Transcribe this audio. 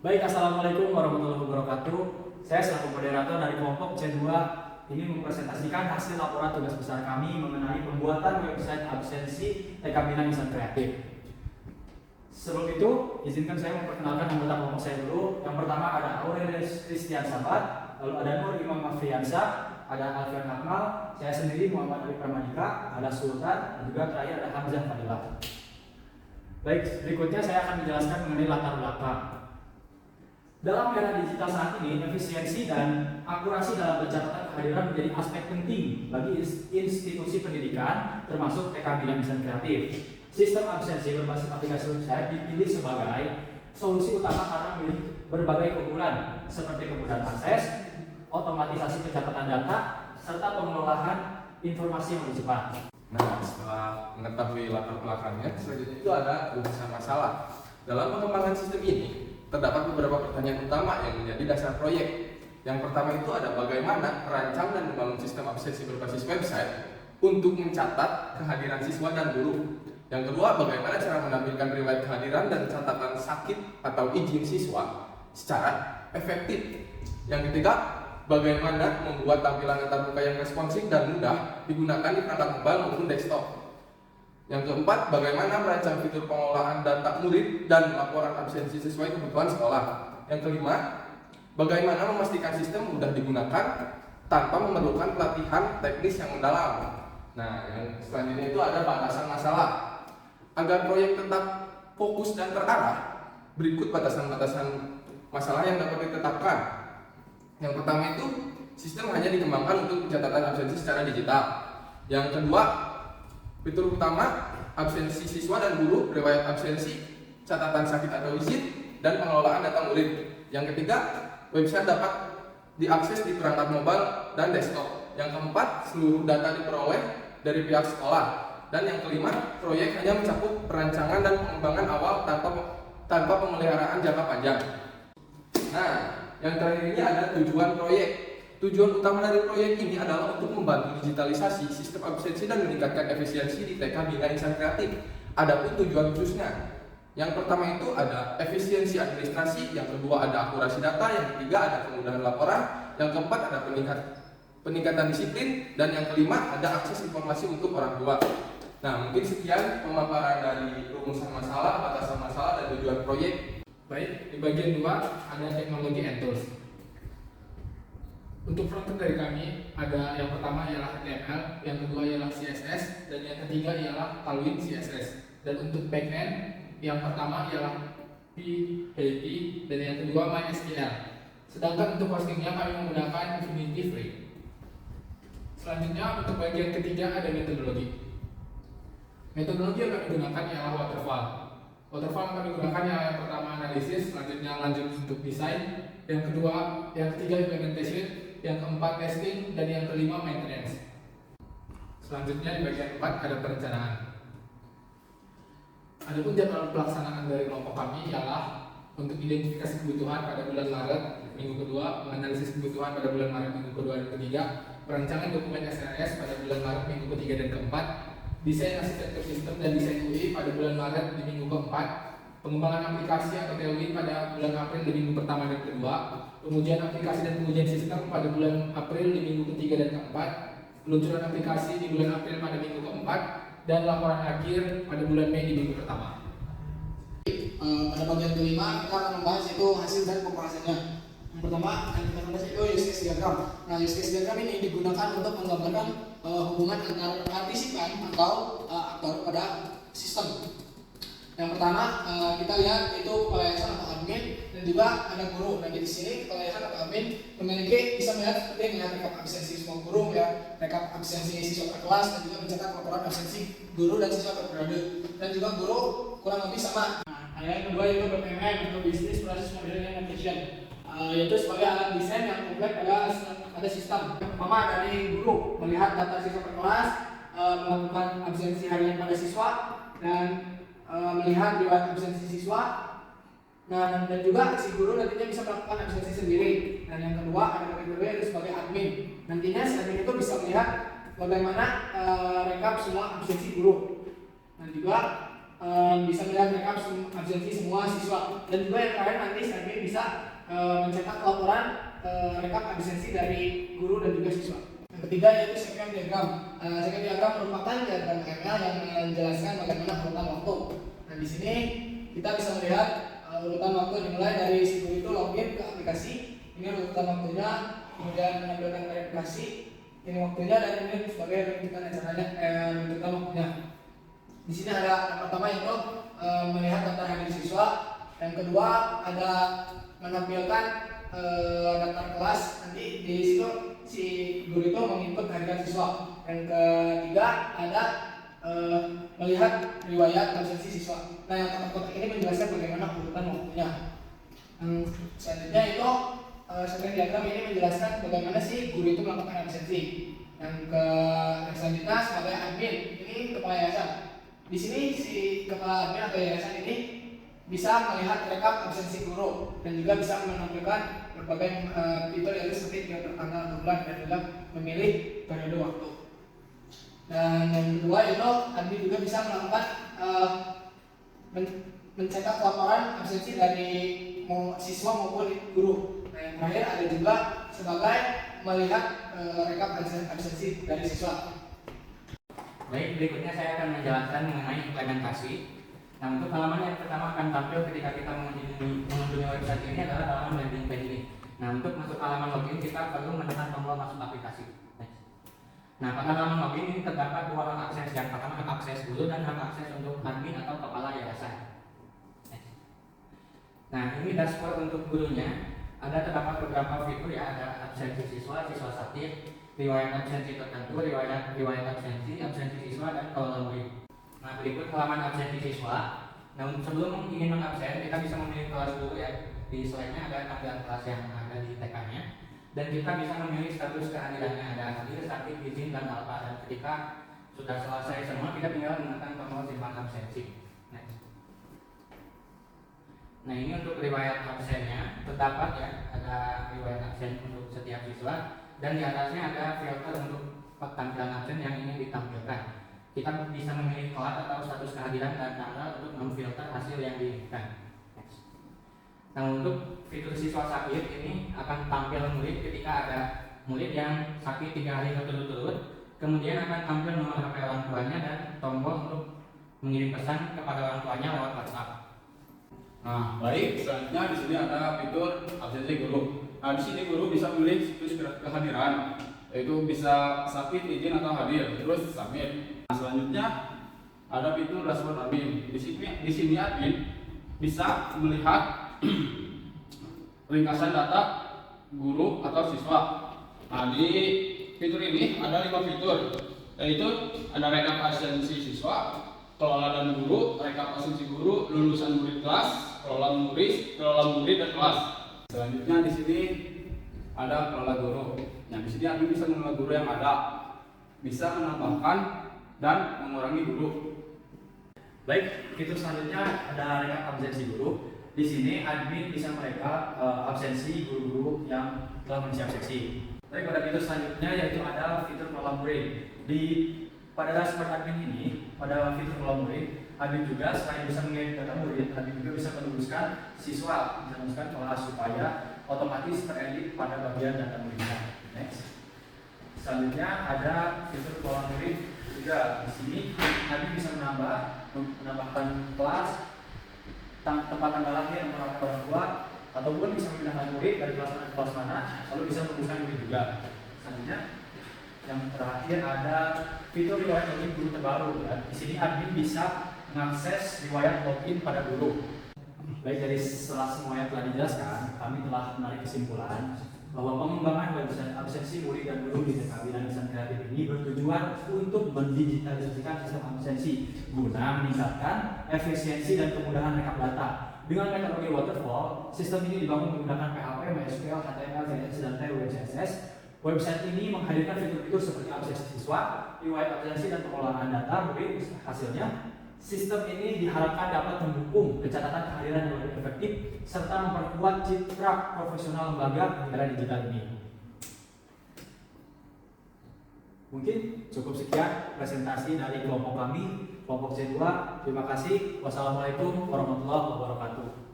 Baik, Assalamualaikum warahmatullahi wabarakatuh. Saya selaku moderator dari kelompok C2 ini mempresentasikan hasil laporan tugas besar kami mengenai pembuatan website absensi TK Bina Insan Kreatif. Sebelum itu, izinkan saya memperkenalkan anggota kelompok saya dulu. Yang pertama ada Aurelius Christian Sabat, lalu ada Nur Imam Afriansa, ada Alfian Akmal, saya sendiri Muhammad Ali Pramadika, ada Sultan, dan juga terakhir ada Hamzah Fadilah. Baik, berikutnya saya akan menjelaskan mengenai latar belakang. Dalam era digital saat ini, efisiensi dan akurasi dalam pencatatan kehadiran menjadi aspek penting bagi institusi pendidikan, termasuk TK Bina Insan Kreatif. Sistem absensi berbasis aplikasi website dipilih sebagai solusi utama karena memiliki berbagai keunggulan seperti kemudahan akses, otomatisasi pencatatan data, serta pengelolaan informasi yang lebih cepat. Nah, setelah mengetahui latar belakangnya, selanjutnya itu ada rumusan masalah. Dalam pengembangan sistem ini, terdapat beberapa pertanyaan utama yang menjadi dasar proyek. Yang pertama itu ada bagaimana merancang dan membangun sistem absensi berbasis website untuk mencatat kehadiran siswa dan guru. Yang kedua, bagaimana cara menampilkan riwayat kehadiran dan catatan sakit atau izin siswa secara efektif. Yang ketiga, bagaimana membuat tampilan antar muka yang responsif dan mudah digunakan di perangkat mobile maupun desktop. Yang keempat, bagaimana merancang fitur pengelolaan data murid dan laporan absensi sesuai kebutuhan sekolah. Yang kelima, bagaimana memastikan sistem mudah digunakan tanpa memerlukan pelatihan teknis yang mendalam. Nah, yang selanjutnya itu ada batasan masalah. Agar proyek tetap fokus dan terarah, berikut batasan-batasan masalah yang dapat ditetapkan. Yang pertama itu, sistem hanya dikembangkan untuk pencatatan absensi secara digital. Yang kedua, fitur utama, absensi siswa dan guru, riwayat absensi, catatan sakit atau izin, dan pengelolaan data murid. Yang ketiga, website dapat diakses di perangkat mobile dan desktop. Yang keempat, seluruh data diperoleh dari pihak sekolah. Dan yang kelima, proyek hanya mencakup perancangan dan pengembangan awal tanpa pemeliharaan jangka panjang. Nah, yang terakhir ini ada tujuan proyek. Tujuan utama dari proyek ini adalah untuk membantu digitalisasi sistem absensi dan meningkatkan efisiensi di TK Bina Insan Kreatif. Adapun tujuan khususnya, yang pertama itu ada efisiensi administrasi, yang kedua ada akurasi data, yang ketiga ada kemudahan laporan, yang keempat ada peningkatan disiplin, dan yang kelima ada akses informasi untuk orang tua. Nah, mungkin sekian pemaparan dari rumusan masalah, batasan masalah, dan tujuan proyek. Baik, di bagian 2 ada teknologi and tools. Untuk frontend dari kami ada yang pertama ialah HTML, yang kedua ialah CSS, dan yang ketiga ialah Tailwind CSS. Dan untuk backend, yang pertama ialah PHP dan yang kedua MySQL. Sedangkan untuk hostingnya kami menggunakan Infinity Free. Selanjutnya untuk bagian ketiga ada metodologi. Metodologi yang kami gunakan ialah waterfall. Waterfall yang kami gunakan yang pertama analisis, selanjutnya lanjut untuk desain, yang ketiga implementation, yang keempat testing, dan yang kelima maintenance. Selanjutnya di bagian 4 ada perencanaan. Adapun jadwal pelaksanaan dari kelompok kami ialah untuk identifikasi kebutuhan pada bulan Maret minggu kedua, menganalisis kebutuhan pada bulan Maret minggu kedua dan ketiga, perancangan dokumen SRS pada bulan Maret minggu ketiga dan keempat, desain arsitektur sistem dan desain UI pada bulan Maret di minggu keempat, pengembangan aplikasi atau Tailwind pada bulan April di minggu pertama dan kedua, pengujian aplikasi dan pengujian sistem pada bulan April di minggu ketiga dan keempat, peluncuran aplikasi di bulan April pada minggu keempat, dan laporan akhir pada bulan Mei di minggu pertama. Pada bagian kelima kita akan membahas itu hasil dari pembahasannya. Yang pertama akan kita bahas itu use case diagram. Nah, use case diagram ini digunakan untuk menggambarkan hubungan antar partisipan atau aktor pada sistem. Yang pertama kita lihat itu pelayanan atau admin dan juga ada guru. Nah, di sini pelayanan atau admin memiliki bisa melihat seperti melihat rekap absensi semua guru, ya, rekap absensi siswa per kelas, dan juga mencatat laporan absensi guru dan siswa per periode. Dan juga guru kurang lebih sama. Nah, yang kedua itu BPMN atau Business Process Modeling and Application. Yaitu sebagai alat desain yang kompleks pada sistem. Yang pertama dari guru melihat data siswa per kelas, melakukan absensi harian pada siswa, dan melihat riwayat absensi siswa. Nah, dan juga si guru nantinya bisa melakukan absensi sendiri. Dan yang kedua ada kedua itu sebagai admin. Nantinya si admin itu bisa melihat bagaimana rekap semua absensi guru. Dan juga bisa melihat rekap absensi semua siswa. Dan juga yang terakhir nanti si admin bisa bisa mencetak laporan rekap absensi dari guru dan juga siswa. Yang ketiga yaitu sequence diagram. Sequence diagram merupakan diagram ML yang menjelaskan bagaimana urutan waktu. Nah, di sini kita bisa melihat urutan waktu dimulai dari si guru itu login ke aplikasi. Ini urutan waktunya, kemudian menampilkan verifikasi, ini waktunya, dan ini sebagai runtutan acaranya, runtutan waktunya. Di sini ada yang pertama yaitu melihat daftar hadir siswa, yang kedua ada menampilkan daftar kelas. Nanti di situ si guru itu menginput kehadiran siswa. Yang ketiga ada melihat riwayat absensi siswa. Nah, yang kotak-kotak ini menjelaskan bagaimana urutan waktunya. Selanjutnya itu sequence diagram ini menjelaskan bagaimana si guru itu melakukan absensi. Yang selanjutnya sebagai admin, ini kepala yayasan. Di sini si kepala admin atau yayasan ini bisa melihat rekap absensi guru dan juga bisa menampilkan berbagai fitur yaitu seperti fitur tanggal, bulan, dan juga memilih periode waktu. Dan yang kedua itu admin juga bisa melakukan mencetak laporan absensi dari siswa maupun guru. Nah, yang terakhir ada juga sebagai melihat rekap absensi dari siswa. Baik, berikutnya saya akan menjelaskan mengenai implementasi. Nah, untuk halaman yang pertama akan tampil ketika kita mengunjungi website ini adalah halaman landing page ini. Nah, untuk masuk halaman login kita perlu menekan tombol masuk aplikasi. Nah, pada halaman login ini terdapat dua hak akses. Yang pertama hak akses guru dan hak akses untuk admin atau kepala yayasan. Nah, ini dashboard untuk gurunya. Ada terdapat beberapa fitur ya, ada absensi siswa, siswa sakit, riwayat absensi tertentu, riwayat absensi siswa, dan kelola murid. Nah, berikut halaman absensi siswa. Nah, sebelum ingin mengabsen, kita bisa memilih kelas dulu ya. Di slide-nya ada tampilan kelas yang ada di TK-nya. Dan kita bisa memilih status kehadirannya, ada hadir, sakit, izin, dan alfa. Dan ketika sudah selesai semua, kita tinggal menekan tombol simpan absensi. Nah, ini untuk riwayat absennya terdapat ya, ada riwayat absen untuk setiap siswa, dan di atasnya ada filter untuk tampilan absen yang ingin ditampilkan. Kita bisa memilih kelas atau status kehadiran dan tanggal untuk memfilter hasil yang diinginkan. Nah, untuk fitur siswa sakit ini akan tampil murid ketika ada murid yang sakit 3 hari berturut-turut, kemudian akan tampil nomor HP orang tuanya dan tombol untuk mengirim pesan kepada orang tuanya lewat WhatsApp. Nah, baik. Selanjutnya di sini ada fitur absensi guru. Nah, di sini guru bisa memilih situs kehadiran, yaitu bisa sakit, izin, atau hadir, terus submit. Nah, selanjutnya ada fitur dashboard admin. Di sini admin bisa melihat ringkasan data guru atau siswa. Nah, di fitur ini ada 5 fitur, yaitu ada rekap absensi siswa, kelola dan guru, rekap absensi guru, lulusan murid kelas, kelola murid dan kelas. Selanjutnya di sini ada kelola guru. Nah, di sini admin bisa mengelola guru yang ada, bisa menambahkan dan mengurangi guru. Baik, fitur selanjutnya ada rekap absensi guru. Di sini admin bisa merekap absensi guru-guru yang telah mengisi absensi. Baik, pada fitur selanjutnya yaitu ada fitur kelola murid. Pada dashboard admin ini, pada fitur kelola murid, admin juga selain bisa mengedit data murid, admin juga bisa menuliskan siswa, bisa menuliskan kelas supaya otomatis teredit pada bagian data muridnya. Next. Selanjutnya ada fitur kelola murid juga. Di sini admin bisa menambahkan kelas, tempat tanggal lahir, nomor orang tua, ataupun bisa memindahkan murid dari kelas mana ke kelas mana, lalu bisa menuliskan murid juga. Selanjutnya yang terakhir ada fitur riwayat login guru terbaru. Ya. Di sini admin bisa mengakses riwayat login pada guru. Baik, dari setelah semuanya telah dijelaskan, kami telah menarik kesimpulan bahwa pengembangan website absensi murid dan guru di TK Bina Insan Kreatif ini bertujuan untuk mendigitalisasikan sistem absensi guna meningkatkan efisiensi dan kemudahan rekap data. Dengan metodologi waterfall, sistem ini dibangun menggunakan PHP, MySQL, HTML, CSS, dan TWCSS. Website ini menghadirkan fitur-fitur seperti absensi siswa, riwayat absensi, dan pengelolaan data murid. Hasilnya, sistem ini diharapkan dapat mendukung pencatatan kehadiran yang lebih efektif serta memperkuat citra profesional lembaga era digital ini. Mungkin cukup sekian presentasi dari kelompok kami, kelompok C2. Terima kasih. Wassalamualaikum warahmatullahi wabarakatuh.